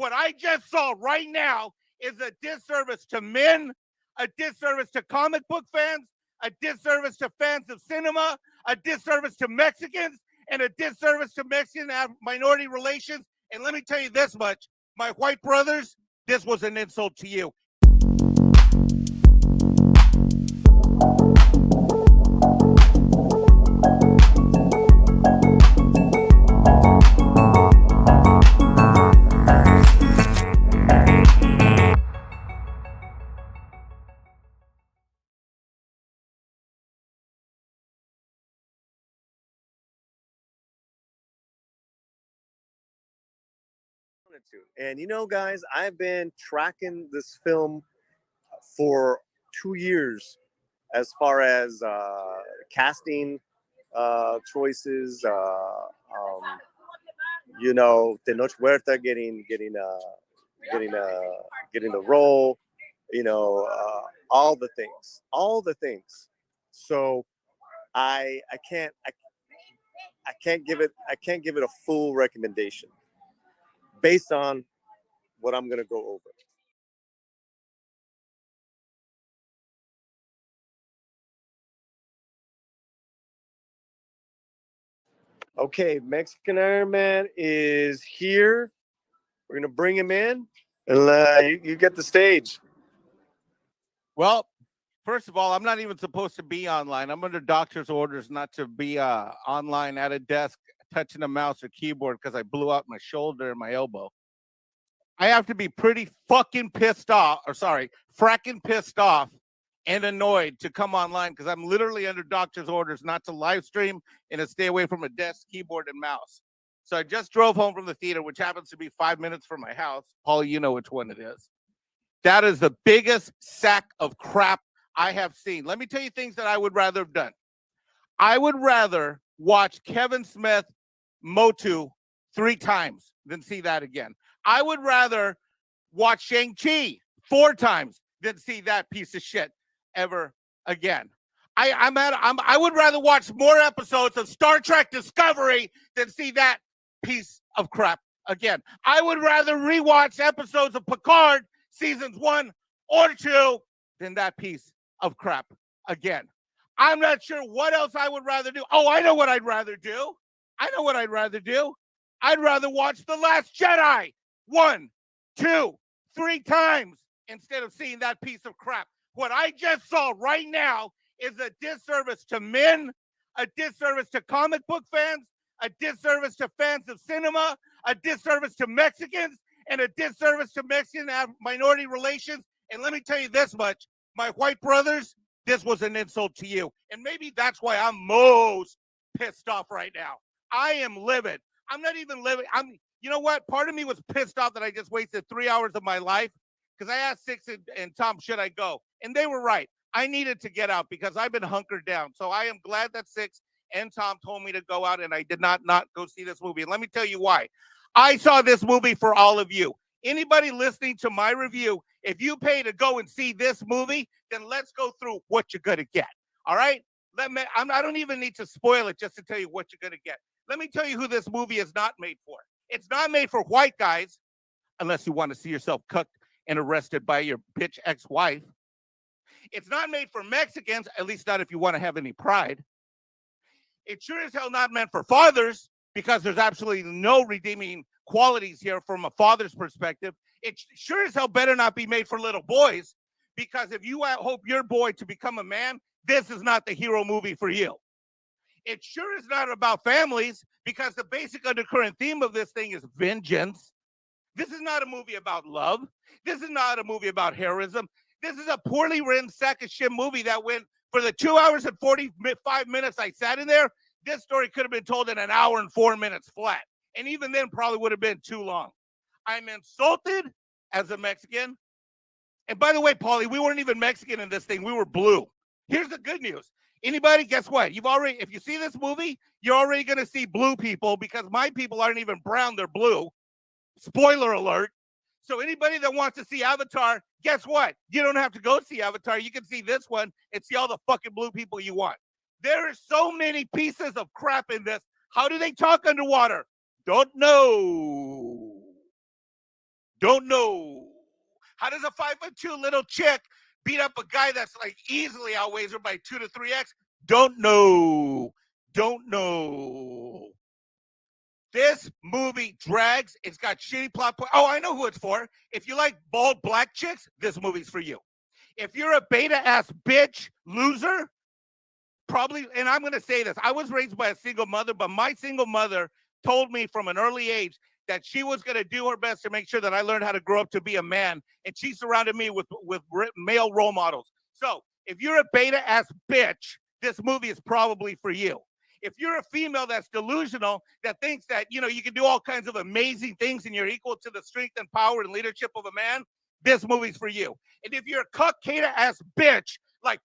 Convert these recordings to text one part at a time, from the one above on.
What I just saw right now is a disservice to men, a disservice to comic book fans, a disservice to fans of cinema, a disservice to Mexicans, and a disservice to Mexican minority relations. And let me tell you this much, my white brothers, this was an insult to you. And you know, guys, I've been tracking this film for 2 years as far as casting choices. You know, Tenoch Huerta getting the role. You know, all the things. So I can't give it a full recommendation based on what I'm gonna go over. Okay, Mexican IronMan is here. We're gonna bring him in, and you get the stage. Well, first of all, I'm not even supposed to be online. I'm under doctor's orders not to be online at a desk touching a mouse or keyboard because I blew out my shoulder and my elbow. I have to be pretty fucking pissed off, fracking pissed off and annoyed to come online because I'm literally under doctor's orders not to live stream and to stay away from a desk, keyboard, and mouse. So I just drove home from the theater, which happens to be 5 minutes from my house. Paulie, you know which one it is. That is the biggest sack of crap I have seen. Let me tell you things that I would rather have done. I would rather watch Kevin Smith Motu 3 times than see that again. I would rather watch Shang-Chi 4 times than see that piece of shit ever again. I would rather watch more episodes of Star Trek Discovery than see that piece of crap again. I would rather rewatch episodes of Picard seasons 1 or 2 than that piece of crap again. I'm not sure what else I would rather do. Oh, I know what I'd rather do. I'd rather watch The Last Jedi 1, 2, 3 times instead of seeing that piece of crap. What I just saw right now is a disservice to men, a disservice to comic book fans, a disservice to fans of cinema, a disservice to Mexicans, and a disservice to Mexican minority relations. And let me tell you this much, my white brothers, this was an insult to you. And maybe that's why I'm most pissed off right now. I am livid. I'm not even livid. You know what? Part of me was pissed off that I just wasted 3 hours of my life because I asked Six and Tom, should I go? And they were right. I needed to get out because I've been hunkered down. So I am glad that Six and Tom told me to go out and I did not go see this movie. And let me tell you why. I saw this movie for all of you. Anybody listening to my review, if you pay to go and see this movie, then let's go through what you're going to get. All right? I don't even need to spoil it just to tell you what you're going to get. Let me tell you who this movie is not made for. It's not made for white guys, unless you want to see yourself cooked and arrested by your bitch ex-wife. It's not made for Mexicans, at least not if you want to have any pride. It's sure as hell not meant for fathers, because there's absolutely no redeeming qualities here from a father's perspective. It sure as hell better not be made for little boys, because if you hope your boy to become a man, this is not the hero movie for you. It sure is not about families, because the basic undercurrent theme of this thing is vengeance. This is not a movie about love. This is not a movie about heroism. This is a poorly written sack of shit movie that went for the 2 hours and 45 minutes I sat in there. This story could have been told in an hour and 4 minutes flat. And even then probably would have been too long. I'm insulted as a Mexican. And by the way, Paulie, we weren't even Mexican in this thing. We were blue. Here's the good news. Anybody, guess what? If you see this movie, you're already going to see blue people, because my people aren't even brown. They're blue. Spoiler alert. So anybody that wants to see Avatar, guess what? You don't have to go see Avatar. You can see this one and see all the fucking blue people you want. There are so many pieces of crap in this. How do they talk underwater? Don't know. Don't know. How does a 5'2" little chick beat up a guy that's like easily outweighs her by 2 to 3x? Don't know. Don't know. This movie drags. It's got shitty plot point. Oh, I know who it's for. If you like bald black chicks, this movie's for you. If you're a beta ass bitch loser, probably, and I'm going to say this, I was raised by a single mother, but my single mother told me from an early age that she was going to do her best to make sure that I learned how to grow up to be a man, and she surrounded me with male role models. So if you're a beta ass bitch, this movie is probably for you. If you're a female that's delusional, that thinks that, you know, you can do all kinds of amazing things and you're equal to the strength and power and leadership of a man, this movie's for you. And if you're a cuck ass bitch like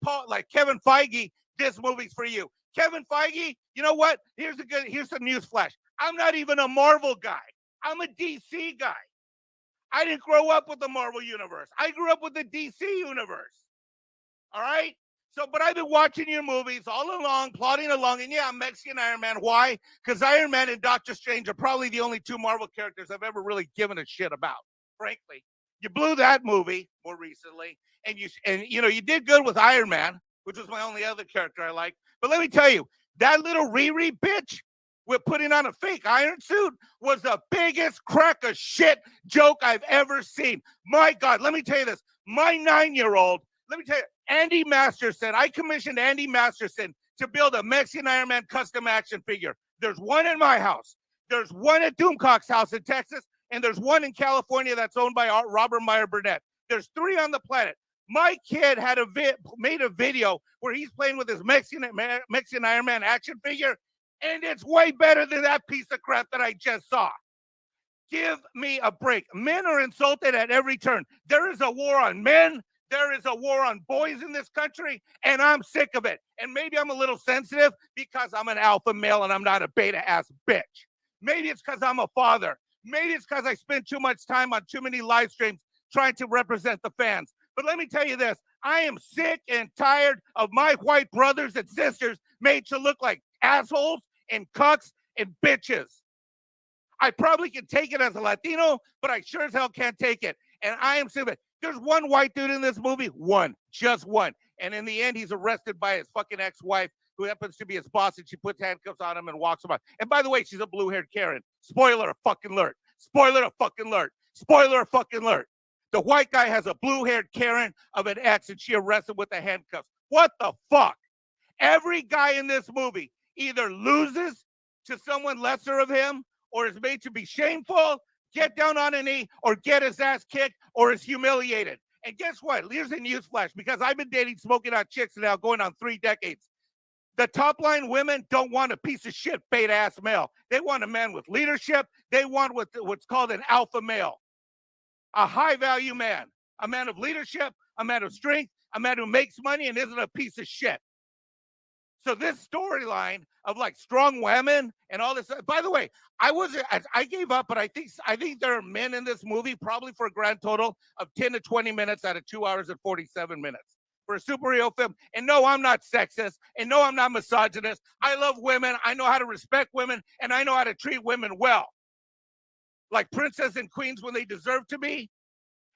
Kevin Feige, this movie's for you. Kevin Feige, you know what? Here's a news flash. I'm not even a Marvel guy. I'm a DC guy. I didn't grow up with the Marvel universe. I grew up with the DC universe. All right? So, but I've been watching your movies all along, plodding along, and yeah, I'm Mexican Iron Man. Why? Because Iron Man and Doctor Strange are probably the only two Marvel characters I've ever really given a shit about, frankly. You blew that movie more recently, and you did good with Iron Man, which was my only other character I liked. But let me tell you, that little Riri bitch with putting on a fake iron suit was the biggest crack of shit joke I've ever seen. My God, let me tell you this. My 9-year-old, let me tell you, Andy Masterson, I commissioned Andy Masterson to build a Mexican Iron Man custom action figure. There's one in my house. There's one at Doomcock's house in Texas, and there's one in California that's owned by Robert Meyer Burnett. There's 3 on the planet. My kid had made a video where he's playing with his Mexican Iron Man action figure, and it's way better than that piece of crap that I just saw. Give me a break. Men are insulted at every turn. There is a war on men. There is a war on boys in this country, and I'm sick of it. And maybe I'm a little sensitive because I'm an alpha male and I'm not a beta ass bitch. Maybe it's because I'm a father. Maybe it's because I spend too much time on too many live streams trying to represent the fans. But let me tell you this. I am sick and tired of my white brothers and sisters made to look like assholes and cucks and bitches. I probably can take it as a Latino, but I sure as hell can't take it. And I am sick of it. There's one white dude in this movie. One. Just one. And in the end, he's arrested by his fucking ex-wife, who happens to be his boss, and she puts handcuffs on him and walks him out. And by the way, she's a blue-haired Karen. Spoiler fucking alert. Spoiler fucking alert. Spoiler fucking alert. The white guy has a blue-haired Karen of an ex, and she arrested with the handcuffs. What the fuck? Every guy in this movie either loses to someone lesser of him, or is made to be shameful, get down on a knee, or get his ass kicked, or is humiliated. And guess what? Here's a newsflash, because I've been dating smoking hot chicks now going on 3 decades. The top line women don't want a piece of shit beta ass male. They want a man with leadership. They want what's called an alpha male, a high value man, a man of leadership, a man of strength, a man who makes money and isn't a piece of shit. So this storyline of like strong women and all this. By the way, I gave up, but I think there are men in this movie probably for a grand total of 10 to 20 minutes out of 2 hours and 47 minutes for a superhero film. And no, I'm not sexist. And no, I'm not misogynist. I love women. I know how to respect women, and I know how to treat women well, like princess and queens when they deserve to be,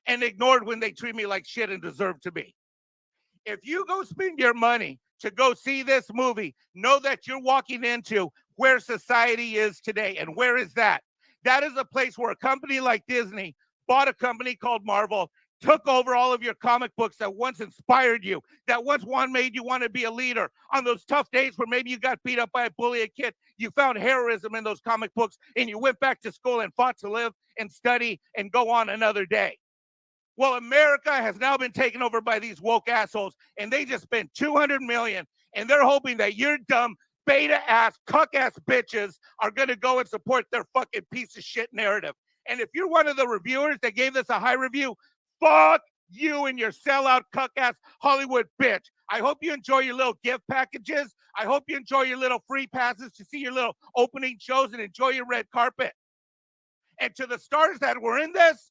and ignored when they treat me like shit and deserve to be. If you go spend your money to go see this movie, know that you're walking into where society is today. And where is that? That is a place where a company like Disney bought a company called Marvel, took over all of your comic books that once inspired you, that once made you want to be a leader. On those tough days where maybe you got beat up by a bully, a kid, you found heroism in those comic books, and you went back to school and fought to live and study and go on another day. Well, America has now been taken over by these woke assholes, and they just spent $200 million, and they're hoping that your dumb beta ass, cuck ass bitches are going to go and support their fucking piece of shit narrative. And if you're one of the reviewers that gave this a high review, fuck you and your sellout cuck ass Hollywood bitch. I hope you enjoy your little gift packages. I hope you enjoy your little free passes to see your little opening shows and enjoy your red carpet. And to the stars that were in this,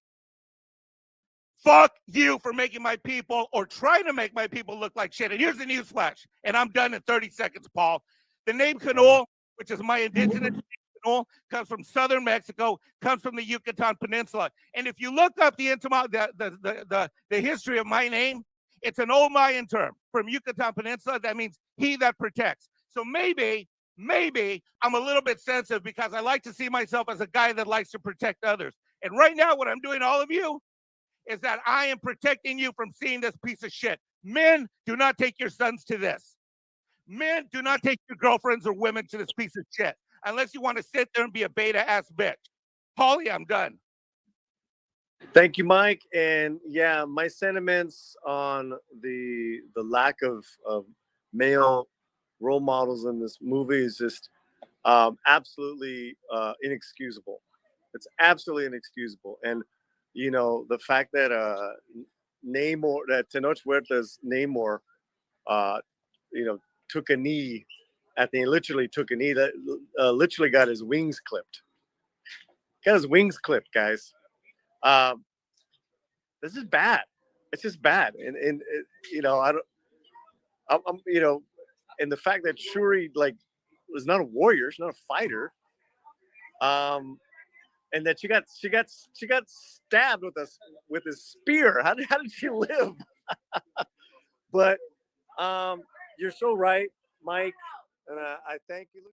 fuck you for making my people, or trying to make my people, look like shit. And here's the news flash, and I'm done in 30 seconds, Paul. The name Canol, which is my indigenous name, original, comes from southern Mexico, comes from the Yucatan Peninsula. And if you look up the history of my name, it's an old Mayan term from Yucatan Peninsula that means he that protects. So maybe I'm a little bit sensitive because I like to see myself as a guy that likes to protect others. And right now, what I'm doing, all of you, is that I am protecting you from seeing this piece of shit. Men, do not take your sons to this. Men, do not take your girlfriends or women to this piece of shit unless you want to sit there and be a beta ass bitch. Paulie, I'm done. Thank you, Mike. And yeah, my sentiments on the lack of male role models in this movie is just absolutely inexcusable. It's absolutely inexcusable. And you know, the fact that Namor, that Tenoch Huerta's Namor, you know, took a knee literally took a knee, that literally got his wings clipped. Got his wings clipped, guys. This is bad. It's just bad. And you know, I'm you know, and the fact that Shuri like was not a warrior, she's not a fighter. And that she got stabbed with a spear. How did she live? But you're so right, Mike, and I thank you.